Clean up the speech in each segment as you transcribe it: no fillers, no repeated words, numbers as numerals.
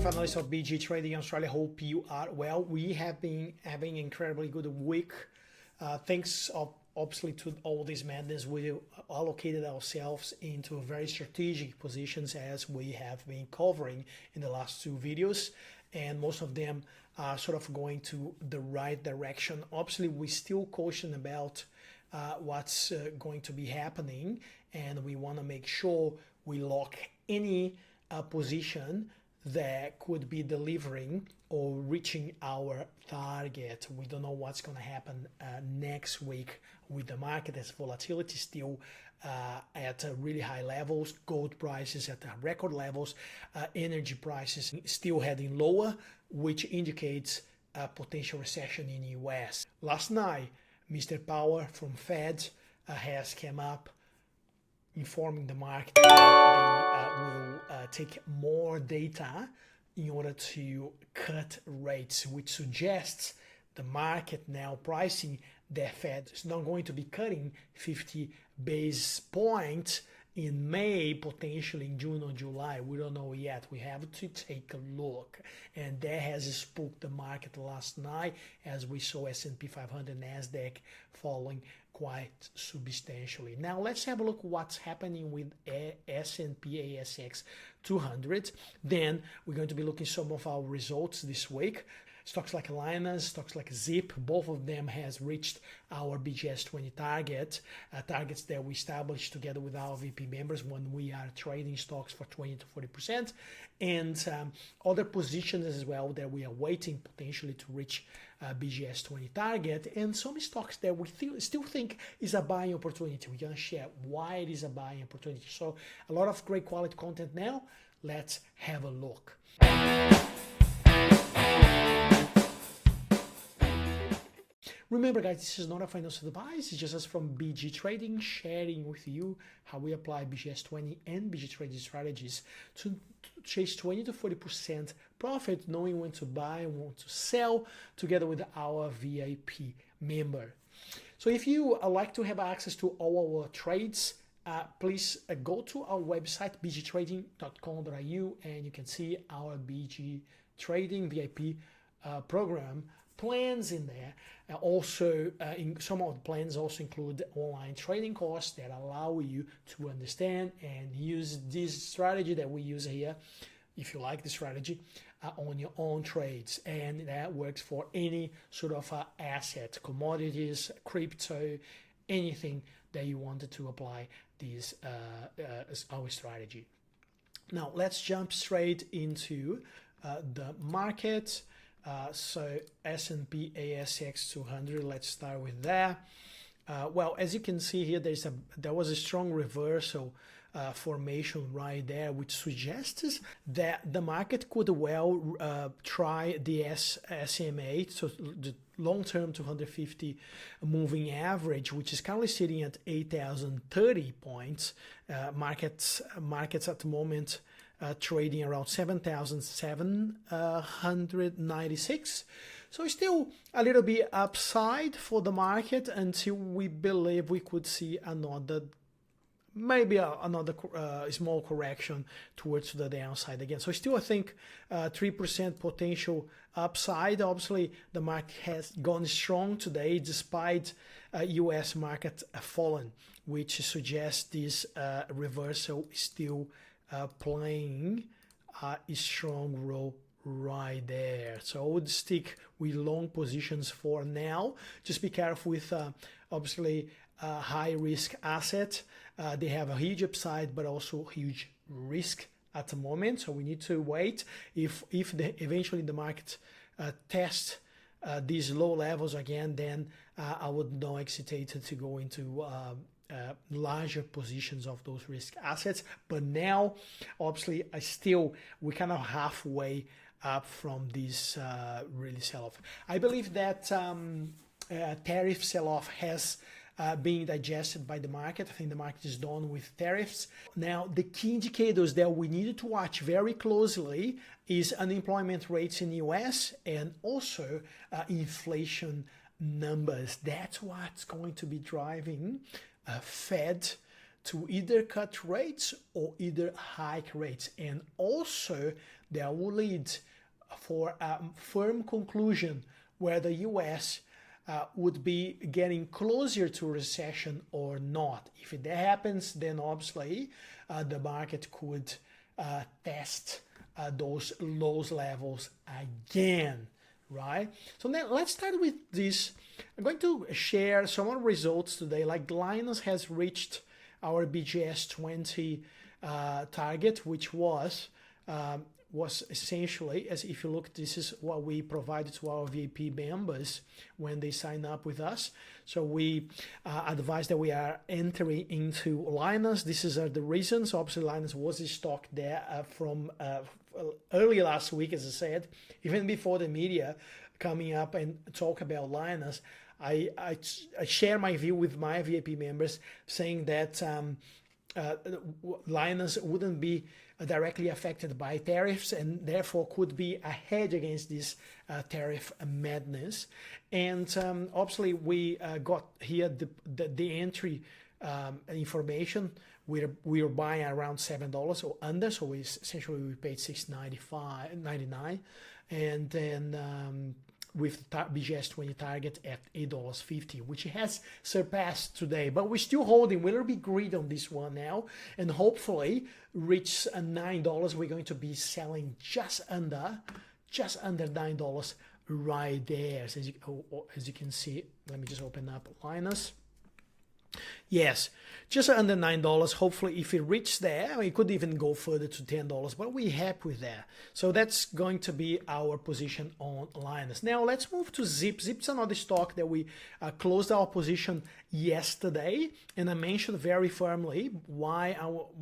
Chief Analyst of BG Trading Australia. Hope you are well. We have been having an incredibly good week. Thanks obviously to all this madness, we allocated ourselves into very strategic positions as we have been covering in the last two videos, and most of them are sort of going to the right direction. Obviously, we still caution about what's going to be happening, and we want to make sure we lock any position that could be delivering or reaching our target. We don't know what's going to happen next week with the market, as volatility still at really high levels, gold prices at record levels, energy prices still heading lower, which indicates a potential recession in the US. Last night, Mr. Powell from Fed has come up informing the market that they will take more data in order to cut rates, which suggests the market now pricing that Fed is not going to be cutting 50 basis points in May, potentially in June or July. We don't know yet. We have to take a look. And that has spooked the market last night, as we saw S&P 500 NASDAQ falling quite substantially. Now let's have a look what's happening with S&P ASX 200. Then we're going to be looking at some of our results this week. Stocks like Lynas, stocks like Zip, both of them has reached our BGS20 targets that we established together with our VP members when we are trading stocks for 20 to 40%, and other positions as well that we are waiting potentially to reach BGS20 target, and some stocks that we still think is a buying opportunity. We're going to share why it is a buying opportunity. So a lot of great quality content now. Let's have a look. Remember, guys, this is not a financial advice. It's just us from BG Trading sharing with you how we apply BGS20 and BG Trading strategies to chase 20 to 40% profit, knowing when to buy and when to sell, together with our VIP member. So if you like to have access to all our trades, please go to our website, bgtrading.com.au, and you can see our BG Trading VIP program plans in there. Also, in some of the plans also include online trading courses that allow you to understand and use this strategy that we use here, if you like the strategy, on your own trades. And that works for any sort of asset, commodities, crypto, anything that you wanted to apply this our strategy. Now let's jump straight into the market. So S&P ASX 200, let's start with that. Well, as you can see here, there was a strong reversal formation right there, which suggests that the market could well try the SMA, so the long-term 250 moving average, which is currently sitting at 8,030 points. Markets at the moment trading around 7,796. So still a little bit upside for the market until we believe we could see another small correction towards the downside again. So still I think 3% potential upside. Obviously the market has gone strong today despite US market fallen, which suggests this reversal is still playing a strong role right there. So I would stick with long positions for now. Just be careful with obviously high risk asset. They have a huge upside but also huge risk at the moment, so we need to wait. If eventually the market tests these low levels again, then I would not hesitate to go into larger positions of those risk assets. But now obviously we're kind of halfway up from this really sell-off. I believe that tariff sell-off has being digested by the market. I think the market is done with tariffs. Now, the key indicators that we needed to watch very closely is unemployment rates in the US and also inflation numbers. That's what's going to be driving Fed to either cut rates or either hike rates, and also that will lead for a firm conclusion where the US would be getting closer to recession or not. If that happens, then obviously the market could test those low levels again, right? So now let's start with this. I'm going to share some of the results today. Like Lynas has reached our BGS20 target, which was essentially, as if you look, this is what we provided to our VIP members when they sign up with us. So we advise that we are entering into Lynas. This is the reasons. Obviously, Lynas was a stock there from early last week, as I said, even before the media coming up and talk about Lynas. I share my view with my VIP members, saying that Lynas wouldn't be directly affected by tariffs and therefore could be a hedge against this tariff madness. And obviously we got here the entry information. We were buying around $7 or under, so we paid $6.99, and then with BGS20 target at $8.50, which has surpassed today, but we're still holding. We'll be greedy on this one now, and hopefully reach $9. We're going to be selling just under $9 right there. So as you can see, let me just open up Lynas. Yes, just under $9. Hopefully, if it reaches there, it could even go further to $10, but we're happy with that. So that's going to be our position on Lynas. Now, let's move to Zip. Zip's another stock that we closed our position yesterday, and I mentioned very firmly why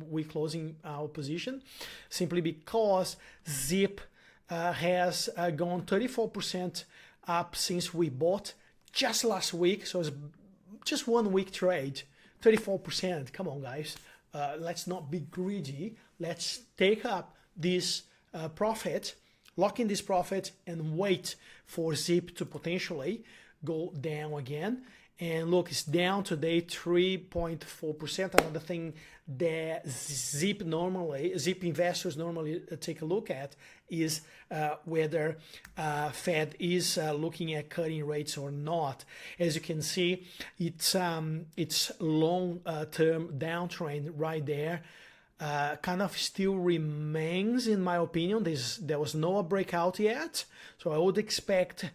we're closing our position, simply because Zip has gone 34% up since we bought just last week. So it's just 1 week trade, 34%. Come on, guys. Let's not be greedy. Let's take up this profit, lock in this profit, and wait for Zip to potentially go down again. And look, it's down today 3.4%. Another thing that Zip investors normally take a look at is whether Fed is looking at cutting rates or not. As you can see, it's long-term downtrend right there. Kind of still remains, in my opinion. There was no breakout yet, so I would expect,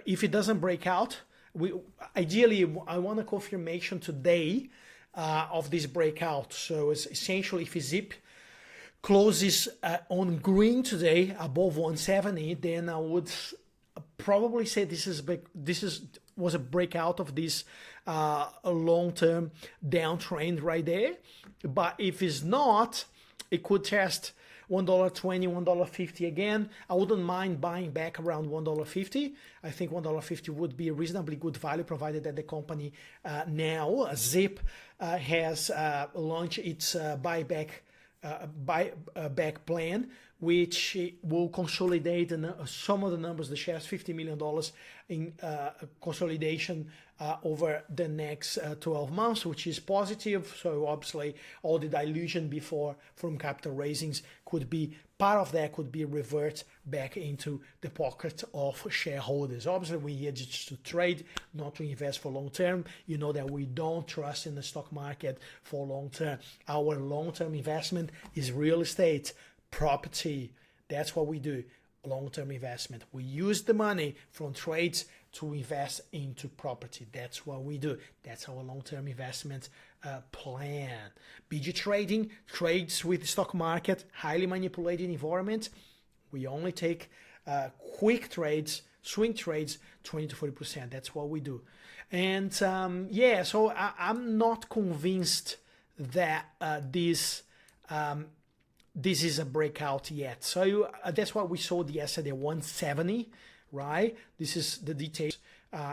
if it doesn't break out, ideally I want a confirmation today of this breakout. So it's essentially, if Zip closes on green today above 170, then I would probably say this was a breakout of this long-term downtrend right there. But if it's not, it could test $1.20, $1.50 again. I wouldn't mind buying back around $1.50. I think $1.50 would be a reasonably good value, provided that the company now, Zip, has launched its buyback plan, which will consolidate some of the numbers, the shares, $50 million in consolidation over the next 12 months, which is positive. So obviously all the dilution before from capital raisings could be, part of that could be revert back into the pocket of shareholders. Obviously we're here just to trade, not to invest for long term. You know that we don't trust in the stock market for long term. Our long-term investment is real estate, property. That's what we do, long-term investment. We use the money from trades to invest into property. That's what we do. That's our long-term investment plan. BG trading trades with the stock market, highly manipulated environment. We only take quick trades, swing trades, 20 to 40%. That's what we do. And yeah, so I'm not convinced that this is a breakout yet. So that's what we saw yesterday, 170, right? This is the details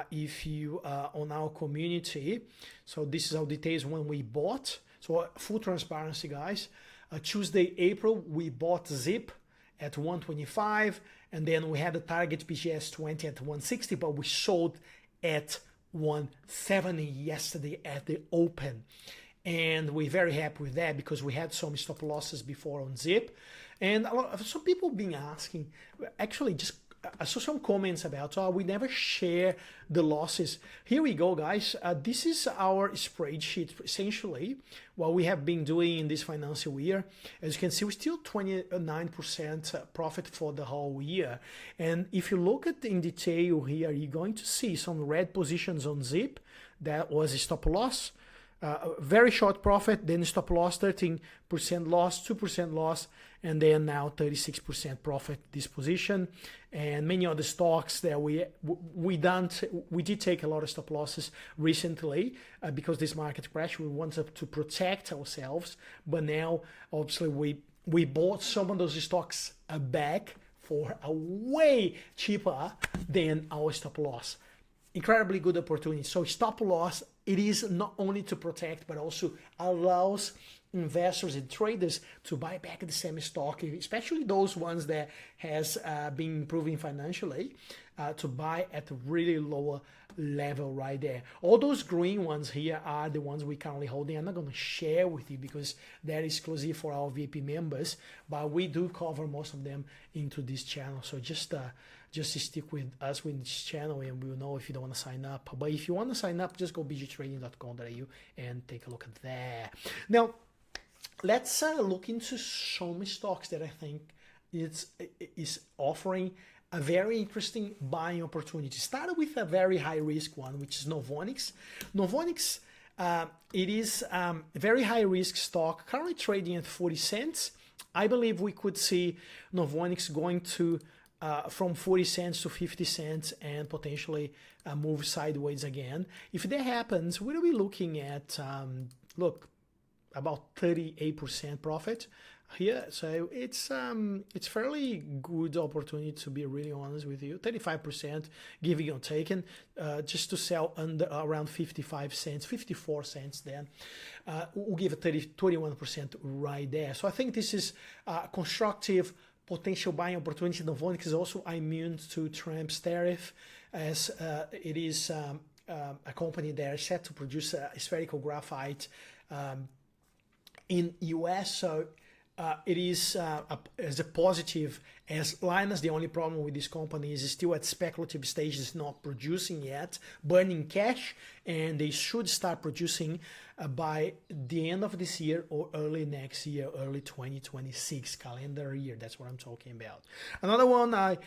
if you on our community. So this is our details when we bought. So full transparency, guys. Tuesday, April, we bought Zip at 125, and then we had a target BGS20 at 160, but we sold at 170 yesterday at the open. and we're very happy with that because we had some stop losses before on Zip. And some people been asking, actually just I saw some comments about, we never share the losses. Here we go, guys. This is our spreadsheet, essentially, what we have been doing in this financial year. As you can see, we're still 29% profit for the whole year. And if you look at in detail here, you're going to see some red positions on Zip. That was a stop loss. Very short profit, then stop loss, 13% loss, 2% loss, and then now 36% profit this position. And many other stocks that we did take a lot of stop losses recently because this market crash. We wanted to protect ourselves, but now obviously we bought some of those stocks back for a way cheaper than our stop loss. Incredibly good opportunity. So stop loss, it is not only to protect, but also allows investors and traders to buy back the same stock, especially those ones that has been improving financially, to buy at a really lower level right there. All those green ones here are the ones we currently holding. I'm not going to share with you because that is exclusive for our VIP members, but we do cover most of them into this channel. So just stick with us with this channel and we'll know if you don't want to sign up. But if you want to sign up, just go bgtrading.com.au and take a look at that. Now, let's look into some stocks that I think is offering a very interesting buying opportunity. Started with a very high risk one, which is Novonix. Novonix, it is a very high risk stock, currently trading at 40 cents. I believe we could see Novonix going to from 40 cents to 50 cents and potentially move sideways again. If that happens, we'll be looking at, look, about 38% profit here. So it's fairly good opportunity, to be really honest with you. 35% giving or taken, just to sell under around 55 cents, 54 cents then. We'll give a 21% right there. So I think this is constructive potential buying opportunity. Novonix is also immune to Trump's tariff, as it is a company that is set to produce spherical graphite in US. So it is as a positive as Lynas. The only problem with this company is still at speculative stages, not producing yet, burning cash, and they should start producing by the end of this year or early next year, early 2026 calendar year. That's what I'm talking about. Another one I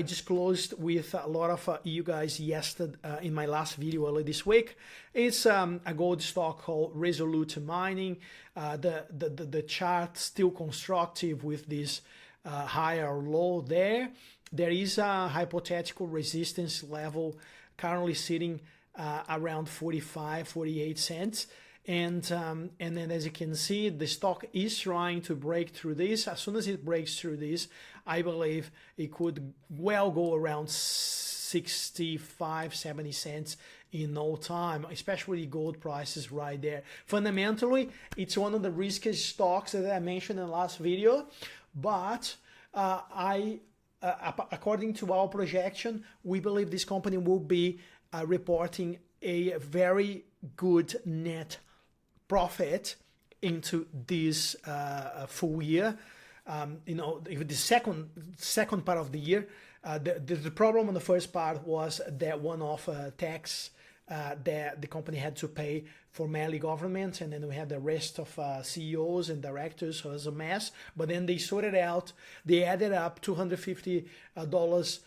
disclosed with a lot of you guys yesterday in my last video early this week. It's a gold stock called Resolute Mining. The chart still constructive with this higher low there. There is a hypothetical resistance level currently sitting around 48 cents. And then as you can see, the stock is trying to break through this. As soon as it breaks through this, I believe it could well go around 65, 70 cents in no time, especially gold prices right there. Fundamentally, it's one of the riskiest stocks that I mentioned in the last video, but according to our projection, we believe this company will be reporting a very good net profit into this full year. If the second part of the year, the problem on the first part was that one-off tax that the company had to pay for Mali government, and then we had the rest of CEOs and directors, so it was a mess. But then they sorted out, they added up $250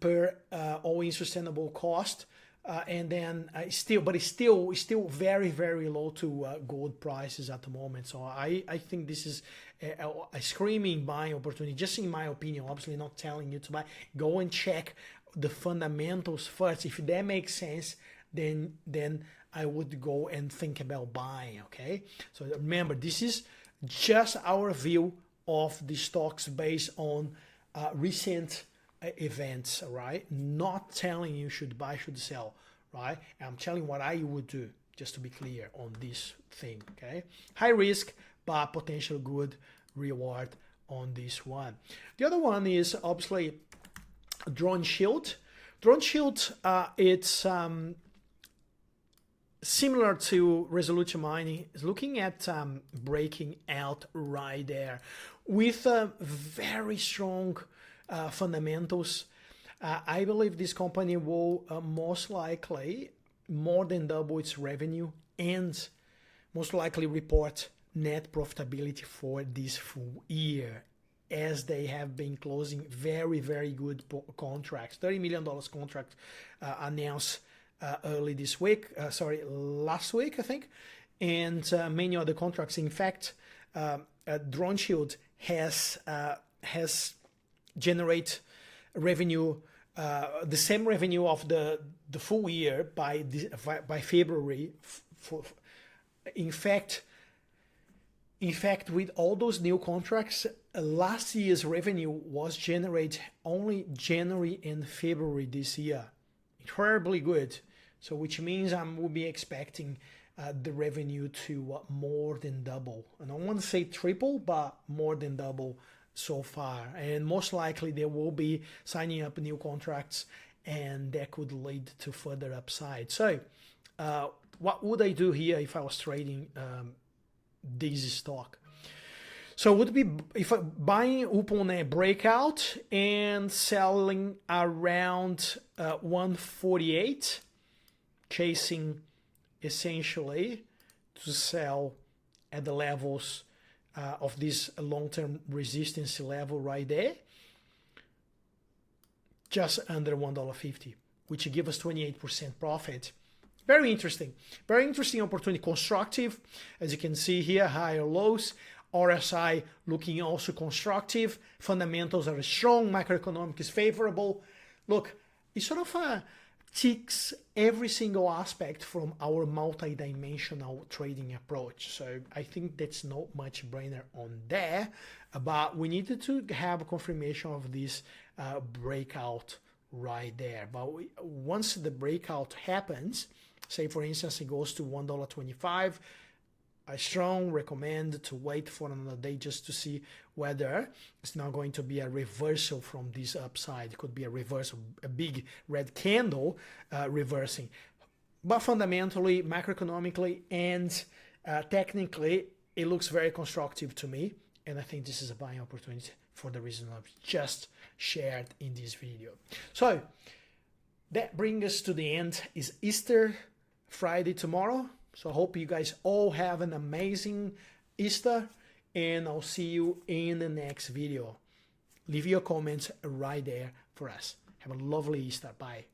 per all-in sustainable cost, and then it's still very, very low to gold prices at the moment. So I think this is a screaming buying opportunity, just in my opinion. Obviously not telling you to buy. Go and check the fundamentals first. If that makes sense, then I would go and think about buying. Okay, so remember, this is just our view of the stocks based on recent events, right? Not telling you should buy, should sell, right? I'm telling what I would do, just to be clear on this thing. Okay, high risk but potential good reward on this one. The other one is obviously DroneShield. DroneShield, it's similar to Resolute Mining, is looking at breaking out right there with very strong fundamentals. I believe this company will most likely more than double its revenue and most likely report net profitability for this full year, as they have been closing very, very good contracts. $30 million contract announced early this week, last week, I think, and many other contracts. In fact, DroneShield has generate revenue, the same revenue of the full year by February. In fact, with all those new contracts, last year's revenue was generated only January and February this year. Incredibly good. So which means I will be expecting the revenue to more than double. And I don't want to say triple, but more than double so far. And most likely they will be signing up new contracts, and that could lead to further upside. So what would I do here if I was trading this stock? So it would be if I'm buying upon a breakout and selling around 148, chasing essentially to sell at the levels of this long-term resistance level right there, just under $1.50, which give us 28% profit. Very interesting opportunity, constructive. As you can see here, higher lows. RSI looking also constructive. Fundamentals are strong. Macroeconomic is favorable. Look, it sort of ticks every single aspect from our multi-dimensional trading approach. So I think that's not much brainer on there, but we needed to have a confirmation of this breakout right there. But once the breakout happens, say for instance it goes to $1.25, I strongly recommend to wait for another day just to see whether it's not going to be a reversal from this upside. It could be a reversal, a big red candle reversing. But fundamentally, macroeconomically, and technically, it looks very constructive to me. And I think this is a buying opportunity for the reason I've just shared in this video. So that brings us to the end. Is Easter Friday tomorrow. So I hope you guys all have an amazing Easter, and I'll see you in the next video. Leave your comments right there for us. Have a lovely Easter. Bye.